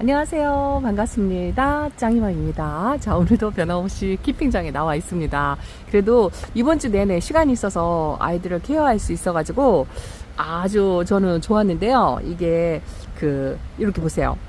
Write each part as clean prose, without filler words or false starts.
안녕하세요. 반갑습니다. 짱이맘입니다. 자, 오늘도 변함없이 키핑장에 나와 있습니다. 그래도 이번 주 내내 시간이 있어서 아이들을 케어할 수 있어가지고 아주 저는 좋았는데요. 이게 이렇게 보세요.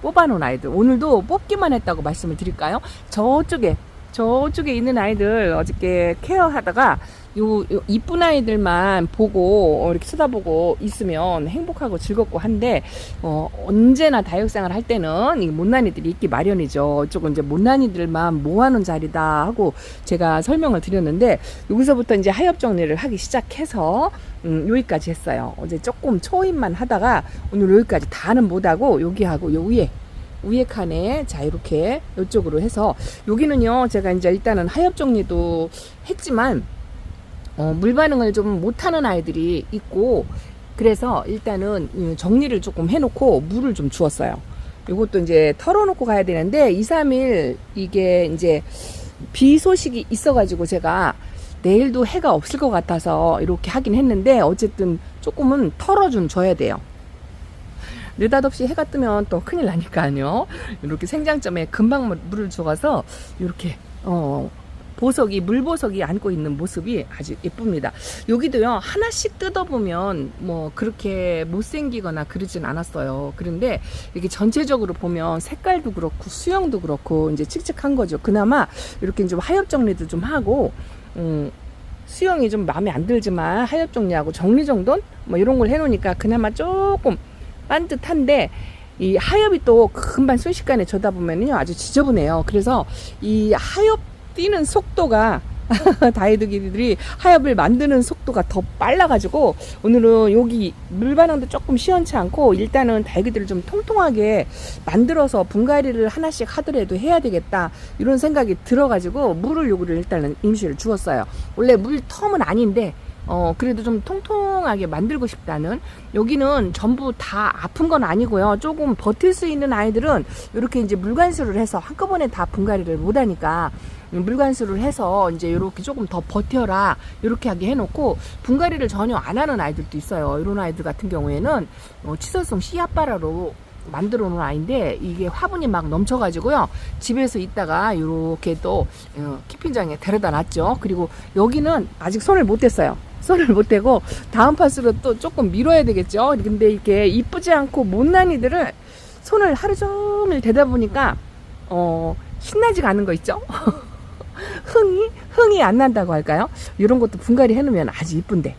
뽑아놓은 아이들. 오늘도 뽑기만 했다고 말씀을 드릴까요? 저쪽에 있는 아이들 어저께 케어하다가 요 이쁜 아이들만 보고 이렇게 쳐다보고 있으면 행복하고 즐겁고 한데 언제나 다육생활 할 때는 이 못난이들이 있기 마련이죠. 이쪽은 이제 못난이들만 모아놓은 자리다 하고 제가 설명을 드렸는데 여기서부터 이제 하엽 정리를 하기 시작해서 여기까지 했어요. 어제 조금 초입만 하다가 오늘 여기까지 다는 못하고 여기하고 요 위에 칸에 자 이렇게 이쪽으로 해서 여기는요 제가 이제 일단은 하엽 정리도 했지만 물 반응을 좀 못하는 아이들이 있고 그래서 일단은 정리를 조금 해놓고 물을 좀 주었어요. 이것도 이제 털어놓고 가야 되는데 2, 3일 이게 이제 비 소식이 있어가지고 제가 내일도 해가 없을 것 같아서 이렇게 하긴 했는데 어쨌든 조금은 털어줘야 돼요. 느닷없이 해가 뜨면 또 큰일 나니까요. 이렇게 생장점에 금방 물을 줘서 이렇게 물보석이 안고 있는 모습이 아주 예쁩니다. 여기도요 하나씩 뜯어보면 뭐 그렇게 못생기거나 그러진 않았어요. 그런데 이게 전체적으로 보면 색깔도 그렇고 수영도 그렇고 이제 칙칙한 거죠. 그나마 이렇게 좀 하엽 정리도 좀 하고 수영이 좀 마음에 안 들지만 하엽 정리하고 정리 정돈 뭐 이런 걸 해놓으니까 그나마 조금 반듯한데 이 하엽이 또 금방 순식간에 쳐다보면요 아주 지저분해요. 그래서 이 하엽 뛰는 속도가 다이드기들이 하엽을 만드는 속도가 더 빨라가지고 오늘은 여기 물 반응도 조금 시원치 않고 일단은 다이드기들을 좀 통통하게 만들어서 분갈이를 하나씩 하더라도 해야 되겠다 이런 생각이 들어가지고 물을 요구를 일단은 임시를 주었어요. 원래 물 텀은 아닌데 그래도 좀 통통하게 만들고 싶다는. 여기는 전부 다 아픈 건 아니고요. 조금 버틸 수 있는 아이들은 이렇게 이제 물관수를 해서 한꺼번에 다 분갈이를 못 하니까 물관수를 해서 이제 이렇게 조금 더 버텨라 이렇게 하게 해놓고 분갈이를 전혀 안 하는 아이들도 있어요. 이런 아이들 같은 경우에는 치설성 씨앗바라로 만들어 놓은 아이인데 이게 화분이 막 넘쳐가지고요 집에서 있다가 이렇게 또 키핑장에 데려다 놨죠. 그리고 여기는 아직 손을 못 댔어요. 손을 못 대고 다음 파스로 또 조금 밀어야 되겠죠. 근데 이렇게 이쁘지 않고 못난이들을 손을 하루 종일 대다 보니까 신나지가 않은 거 있죠. 흥이 안 난다고 할까요? 이런 것도 분갈이 해놓으면 아주 이쁜데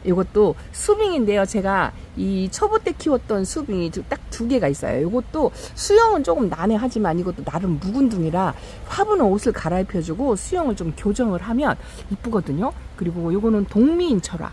이것도 수빙인데요. 제가 이 초보 때 키웠던 수빙이 딱 2개가 있어요. 이것도 수영은 조금 난해하지만 이것도 나름 묵은둥이라 화분은 옷을 갈아입혀주고 수영을 좀 교정을 하면 이쁘거든요. 그리고 이거는 동미인철화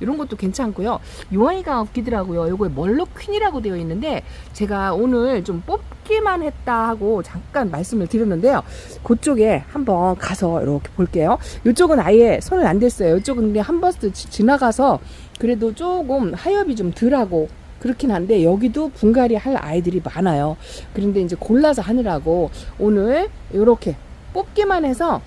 이런 것도 괜찮고요. 요 아이가 웃기더라고요. 요거에 멀로퀸이라고 되어 있는데 제가 오늘 좀 뽑기만 했다 하고 잠깐 말씀을 드렸는데요. 그쪽에 한번 가서 이렇게 볼게요. 이쪽은 아예 손을 안 댔어요. 이쪽은 근데 한 버스 지나가서 그래도 조금 하엽이 좀 덜하고 그렇긴 한데 여기도 분갈이 할 아이들이 많아요. 그런데 이제 골라서 하느라고 오늘 이렇게 뽑기만 해서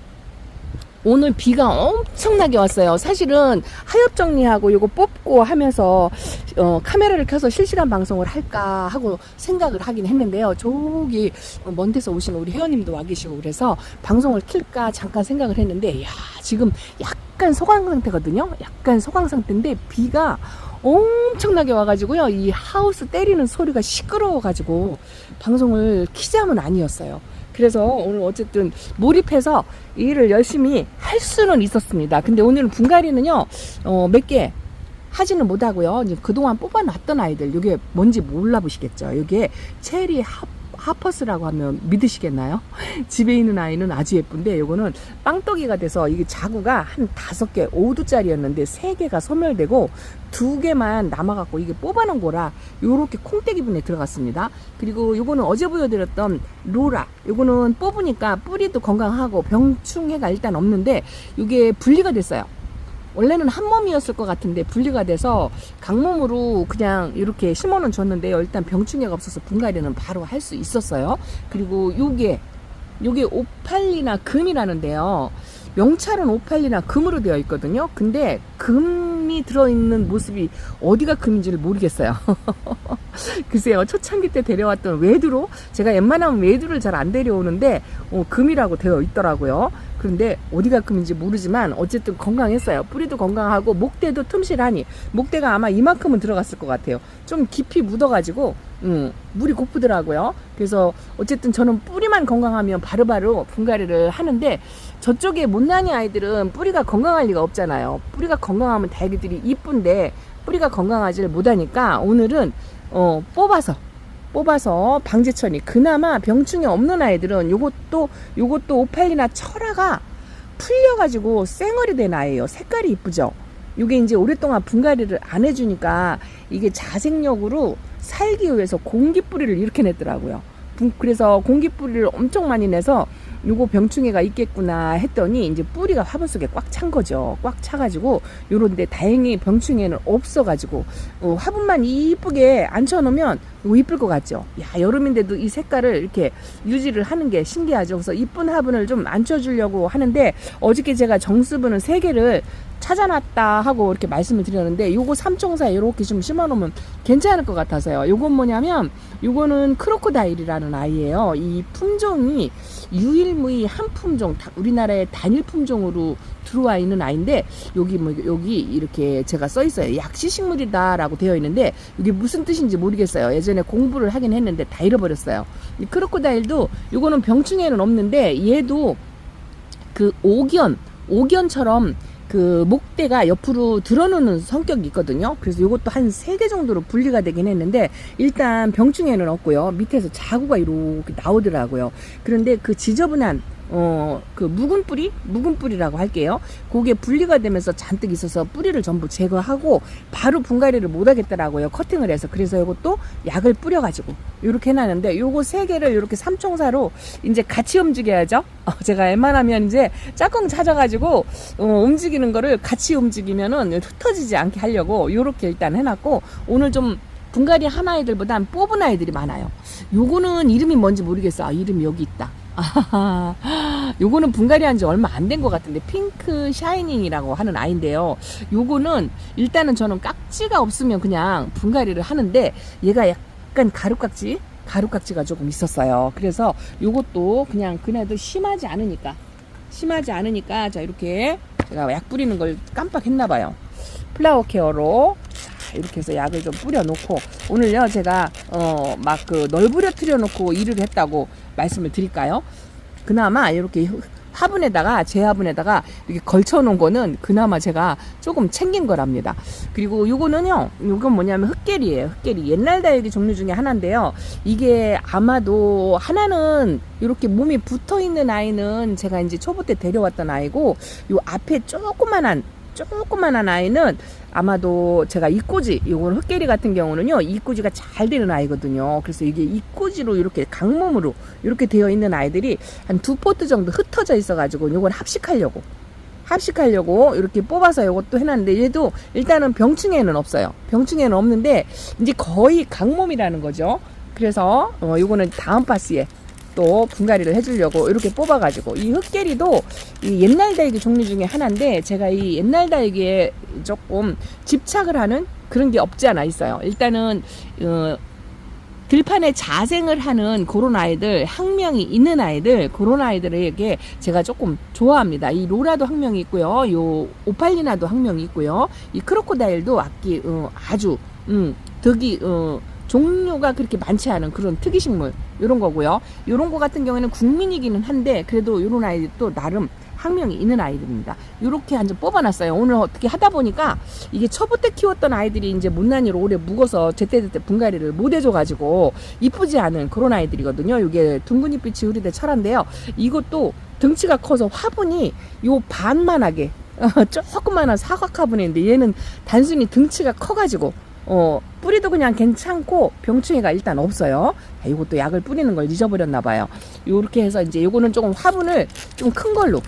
오늘 비가 엄청나게 왔어요. 사실은 하엽 정리하고 이거 뽑고 하면서 카메라를 켜서 실시간 방송을 할까 하고 생각을 하긴 했는데요. 저기 먼 데서 오신 우리 회원님도 와 계시고 그래서 방송을 킬까 잠깐 생각을 했는데 지금 약간 소강 상태거든요. 약간 소강 상태인데 비가 엄청나게 와가지고요. 이 하우스 때리는 소리가 시끄러워가지고 방송을 키자면 아니었어요. 그래서 오늘 어쨌든 몰입해서 일을 열심히 할 수는 있었습니다. 근데 오늘은 분갈이는요 몇 개 하지는 못하고요. 이제 그동안 뽑아놨던 아이들 이게 뭔지 몰라보시겠죠. 이게 체리 하퍼스라고 하면 믿으시겠나요? 집에 있는 아이는 아주 예쁜데 이거는 빵떡이가 돼서 이게 자구가 한 5개 5두짜리였는데 3개가 소멸되고 2개만 남아갖고 이게 뽑아놓은 거라 요렇게 콩떼기 분에 들어갔습니다. 그리고 요거는 어제 보여드렸던 로라, 요거는 뽑으니까 뿌리도 건강하고 병충해가 일단 없는데 이게 분리가 됐어요. 원래는 한 몸이었을 것 같은데 분리가 돼서 강몸으로 그냥 이렇게 심어는 줬는데요. 일단 병충해가 없어서 분갈이는 바로 할 수 있었어요. 그리고 요게 오팔리나 금이라는데요. 명찰은 582나 금으로 되어 있거든요. 근데 금이 들어있는 모습이 어디가 금인지를 모르겠어요. 글쎄요, 초창기 때 데려왔던 외두로, 제가 웬만하면 외두를 잘 안 데려오는데 금이라고 되어 있더라고요. 그런데 어디가 금인지 모르지만 어쨌든 건강했어요. 뿌리도 건강하고 목대도 틈실하니, 목대가 아마 이만큼은 들어갔을 것 같아요. 좀 깊이 묻어가지고 물이 고프더라고요. 그래서 어쨌든 저는 뿌리만 건강하면 바로바로 분갈이를 하는데, 저쪽에 못난이 아이들은 뿌리가 건강할 리가 없잖아요. 뿌리가 건강하면 다육이들이 이쁜데 뿌리가 건강하지를 못하니까 오늘은 뽑아서 방제천이, 그나마 병충해 없는 아이들은 요것도 582나 철화가 풀려가지고 쌩얼이 된 아이예요. 색깔이 이쁘죠. 요게 이제 오랫동안 분갈이를 안 해주니까 이게 자생력으로 살기 위해서 공기뿌리를 이렇게 냈더라고요. 그래서 공기뿌리를 엄청 많이 내서 요거 병충해가 있겠구나 했더니 이제 뿌리가 화분 속에 꽉 찬 거죠. 꽉 차가지고 요런데 다행히 병충해는 없어가지고 화분만 이쁘게 앉혀놓으면 이쁠 것 같죠. 야, 여름인데도 이 색깔을 이렇게 유지를 하는 게 신기하죠. 그래서 이쁜 화분을 좀 앉혀주려고 하는데, 어저께 제가 정수분을 3개를 찾아놨다 하고 이렇게 말씀을 드렸는데, 요거 3총사에 이렇게 좀 심어놓으면 괜찮을 것 같아서요. 요건 뭐냐면, 요거는 크로코다일이라는 아이예요. 이 품종이 유일무이 한 품종, 우리나라의 단일 품종으로 들어와 있는 아이인데, 여기 이렇게 제가 써 있어요. 약시식물이다라고 되어 있는데, 이게 무슨 뜻인지 모르겠어요. 예전에 공부를 하긴 했는데 다 잃어버렸어요. 이 크로코다일도 요거는 병충해는 없는데, 얘도 그 옥견처럼 그 목대가 옆으로 드러누는 성격이 있거든요. 그래서 이것도 한 3개 정도로 분리가 되긴 했는데, 일단 병충해는 없고요. 밑에서 자구가 이렇게 나오더라고요. 그런데 그 지저분한 그 묵은 뿌리라고 할게요. 그게 분리가 되면서 잔뜩 있어서 뿌리를 전부 제거하고 바로 분갈이를 못 하겠더라고요. 커팅을 해서. 그래서 이것도 약을 뿌려가지고 이렇게 해놨는데, 요거 3개를 이렇게 3총사로 이제 같이 움직여야죠. 제가 웬만하면 이제 짝꿍 찾아가지고 움직이는 거를 같이 움직이면은 흩어지지 않게 하려고 요렇게 일단 해놨고, 오늘 좀 분갈이 한 아이들보단 뽑은 아이들이 많아요. 요거는 이름이 뭔지 모르겠어. 이름이 여기 있다. 요거는 분갈이 한 지 얼마 안 된 것 같은데, 핑크 샤이닝이라고 하는 아이인데요. 요거는 일단은 저는 깍지가 없으면 그냥 분갈이를 하는데, 얘가 약간 가루깍지가 조금 있었어요. 그래서 요것도 그래도 심하지 않으니까 자, 이렇게 제가 약 뿌리는 걸 깜빡했나봐요. 플라워 케어로 이렇게 해서 약을 좀 뿌려놓고, 오늘요 제가 막 널브러뜨려 놓고 일을 했다고 말씀을 드릴까요? 그나마 이렇게 제 화분에다가 이렇게 걸쳐 놓은 거는 그나마 제가 조금 챙긴 거랍니다. 그리고 요건 뭐냐면 흑계리예요. 흑계리, 옛날 다육이 종류 중에 하나인데요. 이게 아마도 하나는 이렇게 몸이 붙어 있는 아이는 제가 이제 초보 때 데려왔던 아이고, 요 앞에 조그만한 아이는 아마도 제가 이꼬지, 요건 흑계리 같은 경우는요, 이꼬지가 잘 되는 아이거든요. 그래서 이게 이꼬지로 이렇게 강몸으로 이렇게 되어 있는 아이들이 한 2포트 정도 흩어져 있어가지고, 요건 합식하려고 이렇게 뽑아서 요것도 해놨는데, 얘도 일단은 병충해는 없어요. 병충해는 없는데 이제 거의 강몸이라는 거죠. 그래서 요거는 다음 파스에 또 분갈이를 해주려고 이렇게 뽑아가지고, 이 흑계리도 이 옛날 다육이 종류 중에 하나인데, 제가 이 옛날 다육이에 조금 집착을 하는 그런 게 없지 않아 있어요. 일단은 들판에 자생을 하는 그런 아이들, 학명이 있는 아이들, 그런 아이들에게 제가 조금 좋아합니다. 이 로라도 학명이 있고요, 요 오팔리나도 학명이 있고요, 이 크로코다일도 아주 덕이 종류가 그렇게 많지 않은 그런 특이식물, 요런 거고요. 요런 거 같은 경우에는 국민이기는 한데, 그래도 요런 아이들도 나름 학명이 있는 아이들입니다. 요렇게 한 점 뽑아놨어요. 오늘 어떻게 하다 보니까 이게 초보 때 키웠던 아이들이 이제 못난이로 오래 묵어서 제때제때 분갈이를 못 해줘가지고 이쁘지 않은 그런 아이들이거든요. 요게 둥근잎빛이 우리대 철화인데요. 이것도 등치가 커서 화분이 요 반만하게 조그만한 사각 화분인데, 얘는 단순히 등치가 커가지고 뿌리도 그냥 괜찮고 병충해가 일단 없어요. 이것도 약을 뿌리는 걸 잊어버렸나봐요. 요렇게 해서 이제 요거는 조금 화분을 좀 큰 걸로,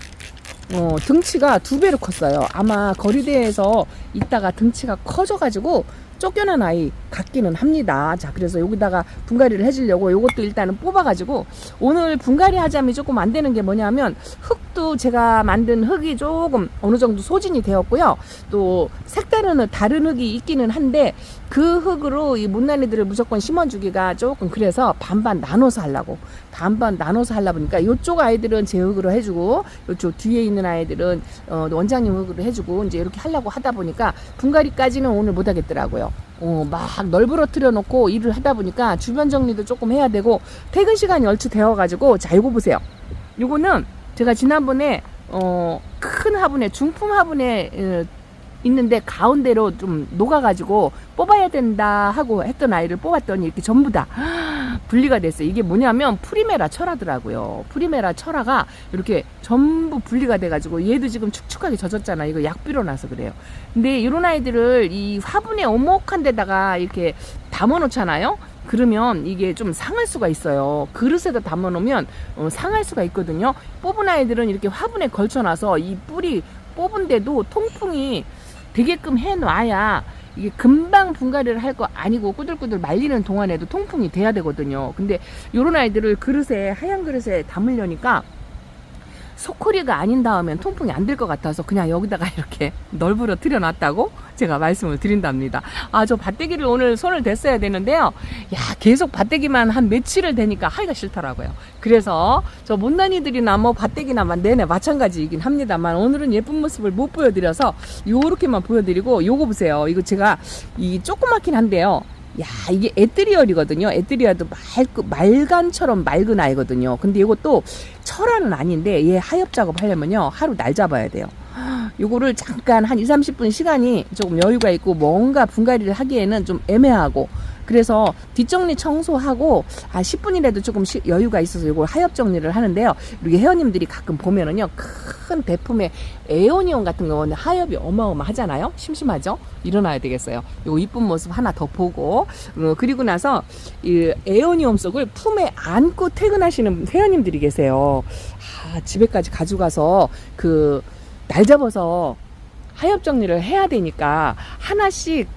등치가 2배로 컸어요. 아마 거리대에서 있다가 등치가 커져가지고 쫓겨난 아이 같기는 합니다. 자, 그래서 여기다가 분갈이를 해주려고 요것도 일단은 뽑아가지고, 오늘 분갈이 하자면 조금 안 되는 게 뭐냐면, 흙도 제가 만든 흙이 조금 어느 정도 소진이 되었고요. 또 색다른 다른 흙이 있기는 한데, 그 흙으로 이 못난이들을 무조건 심어주기가 조금 그래서 반반 나눠서 하려고. 반반 나눠서 하려 보니까 요쪽 아이들은 제 흙으로 해주고, 요쪽 뒤에 있는 아이들은 원장님 흙으로 해주고, 이제 이렇게 하려고 하다 보니까 분갈이까지는 오늘 못 하겠더라고요. 막 널브러뜨려 놓고 일을 하다 보니까 주변 정리도 조금 해야 되고, 퇴근 시간이 얼추 되어가지고, 자, 요거 보세요. 요거는 제가 지난번에 큰 화분에, 중품 화분에 있는데 가운데로 좀 녹아가지고 뽑아야 된다 하고 했던 아이를 뽑았더니 이렇게 전부 다 분리가 됐어요. 이게 뭐냐면 프리메라 철화더라고요. 프리메라 철화가 이렇게 전부 분리가 돼가지고, 얘도 지금 축축하게 젖었잖아. 이거 약 빌어놔서 그래요. 근데 이런 아이들을 이 화분에 오목한 데다가 이렇게 담아 놓잖아요. 그러면 이게 좀 상할 수가 있어요. 그릇에다 담아 놓으면 상할 수가 있거든요. 뽑은 아이들은 이렇게 화분에 걸쳐놔서 이 뿌리 뽑은데도 통풍이 되게끔 해놔야 이게 금방 분갈이를 할 거 아니고 꾸들꾸들 말리는 동안에도 통풍이 돼야 되거든요. 근데 요런 아이들을 그릇에, 하얀 그릇에 담으려니까 소쿠리가 아닌 다음엔 통풍이 안 될 것 같아서 그냥 여기다가 이렇게 널브러 들여놨다고 제가 말씀을 드린답니다. 아, 저 밭대기를 오늘 손을 댔어야 되는데요. 야, 계속 밭대기만 한 며칠을 대니까 하기가 싫더라고요. 그래서 저 못난이들이나 뭐 밭대기나 내내 마찬가지이긴 합니다만, 오늘은 예쁜 모습을 못 보여드려서 요렇게만 보여드리고, 요거 보세요. 이거 제가 이 조그맣긴 한데요. 야, 이게 에트리얼이거든요. 에트리얼도 말간처럼 맑은 아이거든요. 근데 이것도 철화는 아닌데, 얘 하엽 작업 하려면요, 하루 날 잡아야 돼요. 요거를 잠깐 한 20-30분 시간이 조금 여유가 있고, 뭔가 분갈이를 하기에는 좀 애매하고, 그래서 뒷정리 청소하고 10분이라도 조금 여유가 있어서 이걸 하엽 정리를 하는데요. 이렇게 회원님들이 가끔 보면은요, 큰 대품의 에오니온 같은 거는 하엽이 어마어마하잖아요. 심심하죠? 일어나야 되겠어요. 요 이쁜 모습 하나 더 보고, 그리고 나서 이 에오니온 속을 품에 안고 퇴근하시는 회원님들이 계세요. 집에까지 가져가서 날 잡아서 하엽 정리를 해야 되니까 하나씩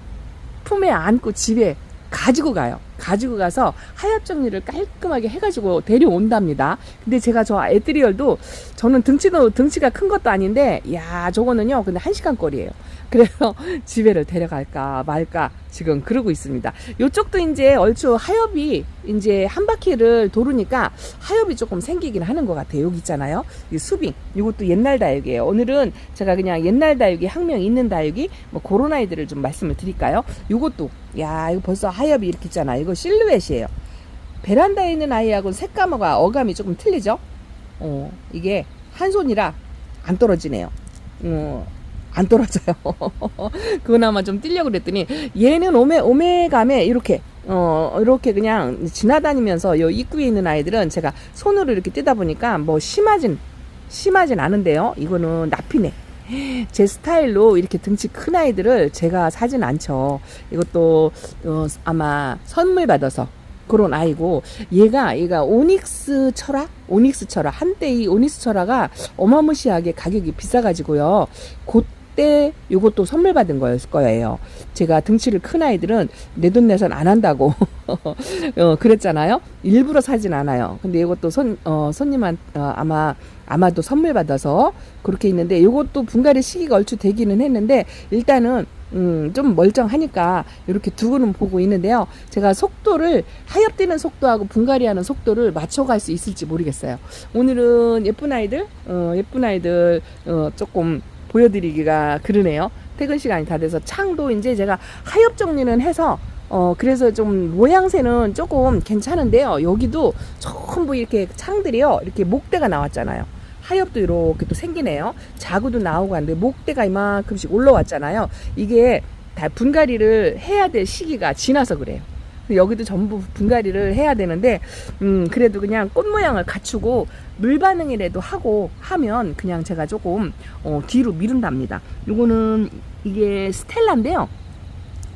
품에 안고 집에 가지고 가요. 가지고 가서 하엽 정리를 깔끔하게 해가지고 데려온답니다. 근데 제가 저 에트리얼도, 저는 등치가 큰 것도 아닌데, 야, 저거는요, 근데 1시간 거리예요. 그래서 집에를 데려갈까 말까 지금 그러고 있습니다. 요쪽도 이제 얼추 하엽이 이제 한 바퀴를 도르니까 하엽이 조금 생기긴 하는 것 같아요. 여기 있잖아요. 이 수빙. 이것도 옛날 다육이에요. 오늘은 제가 그냥 옛날 다육이, 학명 있는 다육이, 뭐 그런 아이들을 좀 말씀을 드릴까요? 요것도, 야, 이거 벌써 하엽이 이렇게 있잖아. 이거 실루엣이에요. 베란다에 있는 아이하고는 색감과 어감이 조금 틀리죠? 이게 한 손이라 안 떨어지네요. 안 떨어져요. 그거나마 좀 띄려고 그랬더니, 얘는 오메감에 이렇게 그냥 지나다니면서 요 입구에 있는 아이들은 제가 손으로 이렇게 뜯다 보니까 뭐 심하진 않은데요. 이거는 나피네. 제 스타일로 이렇게 등치 큰 아이들을 제가 사진 않죠. 이것도 아마 선물 받아서 그런 아이고, 얘가 오닉스 철화 한때 이 오닉스 철화가 어마무시하게 가격이 비싸가지고요. 그때 요것도 선물 받은 거예요. 제가 등치를 큰 아이들은 내돈내산 안 한다고 그랬잖아요. 일부러 사진 않아요. 근데 이것도 손님한테 아마도 선물 받아서 그렇게 있는데, 요것도 분갈이 시기가 얼추 되기는 했는데, 일단은 좀 멀쩡하니까 이렇게 두고는 보고 있는데요. 제가 속도를, 하엽 뛰는 속도하고 분갈이하는 속도를 맞춰갈 수 있을지 모르겠어요. 오늘은 예쁜 아이들 조금 보여드리기가 그러네요. 퇴근 시간이 다 돼서 창도 이제 제가 하엽 정리는 해서 그래서 좀 모양새는 조금 괜찮은데요. 여기도 전부 이렇게 창들이요, 이렇게 목대가 나왔잖아요. 하엽도 이렇게 또 생기네요. 자구도 나오고 하는데 목대가 이만큼씩 올라왔잖아요. 이게 다 분갈이를 해야 될 시기가 지나서 그래요. 여기도 전부 분갈이를 해야 되는데, 그래도 그냥 꽃 모양을 갖추고 물 반응이라도 하고 하면 그냥 제가 조금 뒤로 미룬답니다. 요거는 이게 스텔라인데요.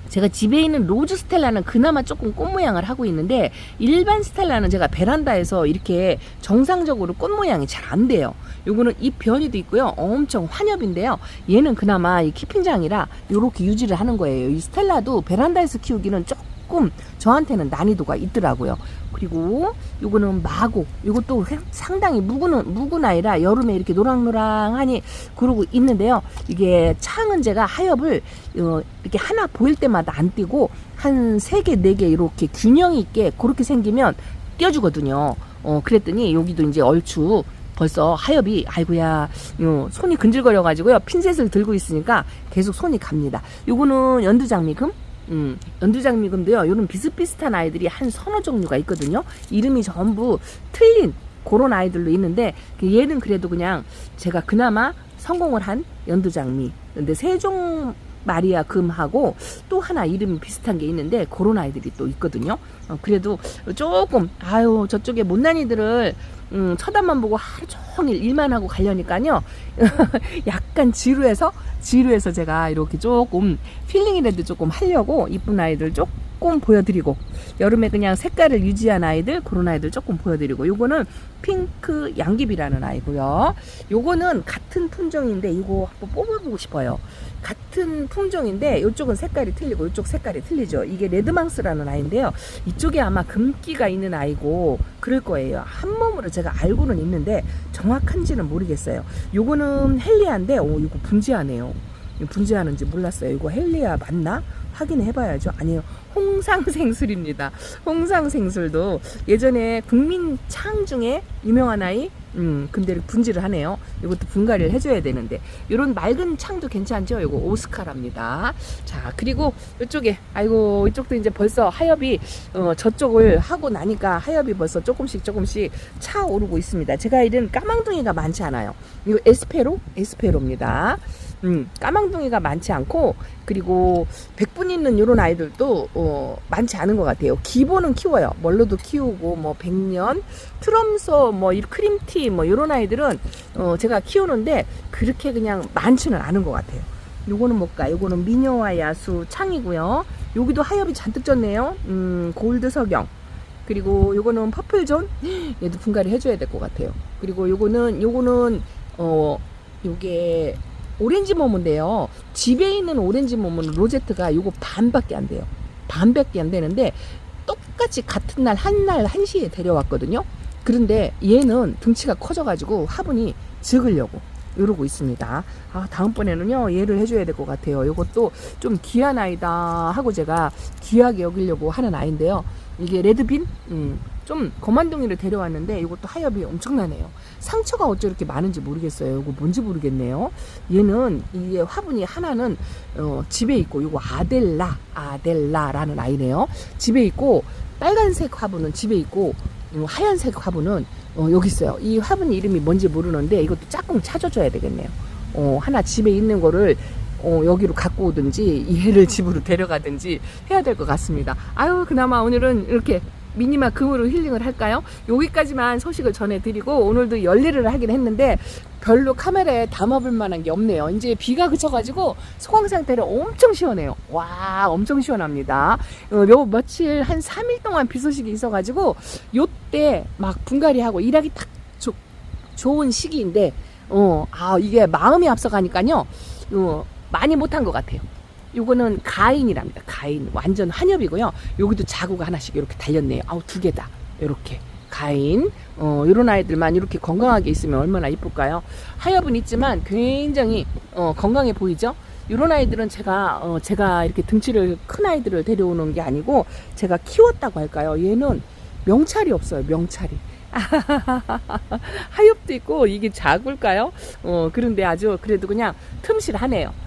제가 집에 있는 로즈 스텔라는 그나마 조금 꽃 모양을 하고 있는데 일반 스텔라는 제가 베란다에서 이렇게 정상적으로 꽃 모양이 잘 안 돼요. 요거는 잎 변이도 있고요. 엄청 환엽인데요. 얘는 그나마 이 키핑장이라 요렇게 유지를 하는 거예요. 이 스텔라도 베란다에서 키우기는 조금 저한테는 난이도가 있더라고요. 그리고 요거는 마고, 요것도 상당히 묵은 아이라 여름에 이렇게 노랑노랑하니 그러고 있는데요. 이게 창은 제가 하엽을 이렇게 하나 보일 때마다 안 띄고 한 3개, 4개 이렇게 균형 있게 그렇게 생기면 띄워주거든요. 그랬더니 여기도 이제 얼추 벌써 하엽이 아이고야 손이 근질거려 가지고요. 핀셋을 들고 있으니까 계속 손이 갑니다. 요거는 연두장미금, 연두장미금도요. 요런 비슷비슷한 아이들이 한 서너 종류가 있거든요. 이름이 전부 틀린 그런 아이들로 있는데 얘는 그래도 그냥 제가 그나마 성공을 한 연두장미. 근데 세종 마리아 금하고 또 하나 이름이 비슷한 게 있는데 그런 아이들이 또 있거든요. 그래도 조금 저쪽에 못난이들을 쳐다만 보고 하루 종일 일만 하고 가려니까요. 약간 지루해서 제가 이렇게 조금 필링이라도 조금 하려고 이쁜 아이들 조금 보여드리고 여름에 그냥 색깔을 유지한 아이들 그런 아이들 조금 보여드리고 요거는 핑크 양귀비라는 아이고요. 요거는 같은 품종인데 이거 한번 뽑아보고 싶어요. 같은 품종인데 이쪽은 색깔이 틀리고 이쪽 색깔이 틀리죠. 이게 레드망스라는 아이인데요. 이쪽에 아마 금기가 있는 아이고 그럴 거예요. 한 몸으로 제가 알고는 있는데 정확한지는 모르겠어요. 요거는 헬리아인데 이거 분지하네요. 분지하는지 몰랐어요. 이거 헬리아 맞나? 확인해 봐야죠. 아니요. 홍상생술입니다. 홍상생술도 예전에 국민창 중에 유명한 아이 근데 분지를 하네요. 이것도 분갈이를 해줘야 되는데 이런 맑은 창도 괜찮죠. 이거 오스카랍니다. 자, 그리고 이쪽에 이쪽도 이제 벌써 하엽이 저쪽을 하고 나니까 하엽이 벌써 조금씩 차오르고 있습니다. 제가 이런 까망둥이가 많지 않아요. 이거 에스페로입니다. 까망둥이가 많지 않고 그리고 백분 있는 이런 아이들도 많지 않은 것 같아요. 기본은 키워요. 멀로도 키우고 뭐 백년, 트럼소, 뭐 크림티 뭐 이런 아이들은 제가 키우는데 그렇게 그냥 많지는 않은 것 같아요. 요거는 뭘까? 요거는 미녀와 야수 창이고요. 여기도 하엽이 잔뜩 졌네요. 골드 석영. 그리고 요거는 퍼플존. 얘도 분갈이 해줘야 될 것 같아요. 그리고 요거는 요게 오렌지 모모인데요. 집에 있는 오렌지 모모는 로제트가 요거 반밖에 안 돼요. 반밖에 안 되는데 똑같이 같은 날 1시에 데려왔거든요. 그런데 얘는 등치가 커져가지고 화분이 적으려고 이러고 있습니다. 다음번에는요 얘를 해줘야 될 것 같아요. 요것도 좀 귀한 아이다 하고 제가 귀하게 여기려고 하는 아이인데요. 이게 레드빈 좀 거만둥이를 데려왔는데 이것도 하엽이 엄청나네요. 상처가 어째 이렇게 많은지 모르겠어요. 이거 뭔지 모르겠네요. 얘는 이게 화분이 하나는 집에 있고 이거 아델라라는 아이네요. 집에 있고 빨간색 화분은 집에 있고 하얀색 화분은 여기 있어요. 이 화분 이름이 뭔지 모르는데 이것도 짝꿍 찾아줘야 되겠네요. 하나 집에 있는 거를 여기로 갖고 오든지 얘를 집으로 데려가든지 해야 될 것 같습니다. 그나마 오늘은 이렇게 미니마 금으로 힐링을 할까요? 여기까지만 소식을 전해드리고 오늘도 열일을 하긴 했는데 별로 카메라에 담아볼 만한 게 없네요. 이제 비가 그쳐가지고 소강 상태를 엄청 시원해요. 와, 엄청 시원합니다. 며칠 한 3일 동안 비 소식이 있어가지고 요때 막 분갈이하고 일하기 딱 좋은 시기인데 이게 마음이 앞서가니까요 많이 못한 것 같아요. 요거는 가인이랍니다. 가인. 완전 한엽이고요. 여기도 자구가 하나씩 이렇게 달렸네요. 2개다. 이렇게. 가인. 요런 아이들만 이렇게 건강하게 있으면 얼마나 이쁠까요? 하엽은 있지만 굉장히 건강해 보이죠? 요런 아이들은 제가 이렇게 등치를 큰 아이들을 데려오는 게 아니고 제가 키웠다고 할까요? 얘는 명찰이 없어요. 명찰이. 하엽도 있고 이게 자굴까요? 그런데 아주 그래도 그냥 틈실하네요.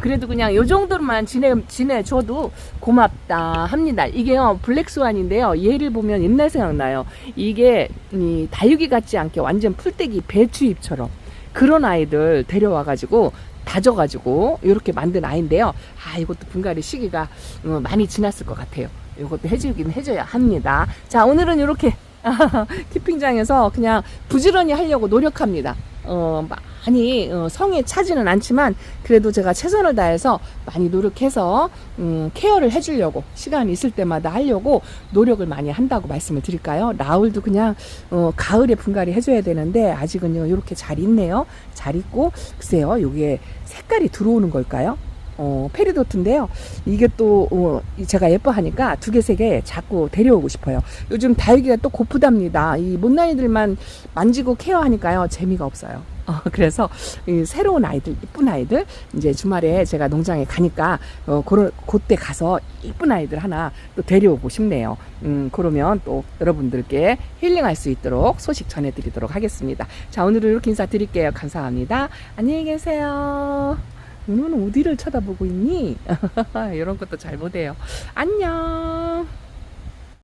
그래도 그냥 요 정도로만 지내줘도 고맙다 합니다. 이게요, 블랙스완인데요. 얘를 보면 옛날 생각나요. 이게, 다육이 같지 않게 완전 풀떼기 배추잎처럼 그런 아이들 데려와가지고, 다져가지고, 이렇게 만든 아이인데요. 이것도 분갈이 시기가 많이 지났을 것 같아요. 이것도 해주긴 해줘야 합니다. 자, 오늘은 이렇게 키핑장에서 그냥 부지런히 하려고 노력합니다. 많이 성에 차지는 않지만 그래도 제가 최선을 다해서 많이 노력해서 케어를 해주려고 시간이 있을 때마다 하려고 노력을 많이 한다고 말씀을 드릴까요? 라울도 그냥 가을에 분갈이 해줘야 되는데 아직은요 이렇게 잘 있네요. 잘 있고 글쎄요 이게 색깔이 들어오는 걸까요? 페리도트인데요. 이게 또 제가 예뻐하니까 두 개, 세 개 자꾸 데려오고 싶어요. 요즘 다육이가 또 고프답니다. 이 못난이들만 만지고 케어하니까요 재미가 없어요. 그래서 이 새로운 아이들, 이쁜 아이들 이제 주말에 제가 농장에 가니까 그때 가서 이쁜 아이들 하나 또 데려오고 싶네요. 그러면 또 여러분들께 힐링할 수 있도록 소식 전해드리도록 하겠습니다. 자, 오늘은 이렇게 인사드릴게요. 감사합니다. 안녕히 계세요. 너는 어디를 쳐다보고 있니? 이런 것도 잘 못해요. 안녕.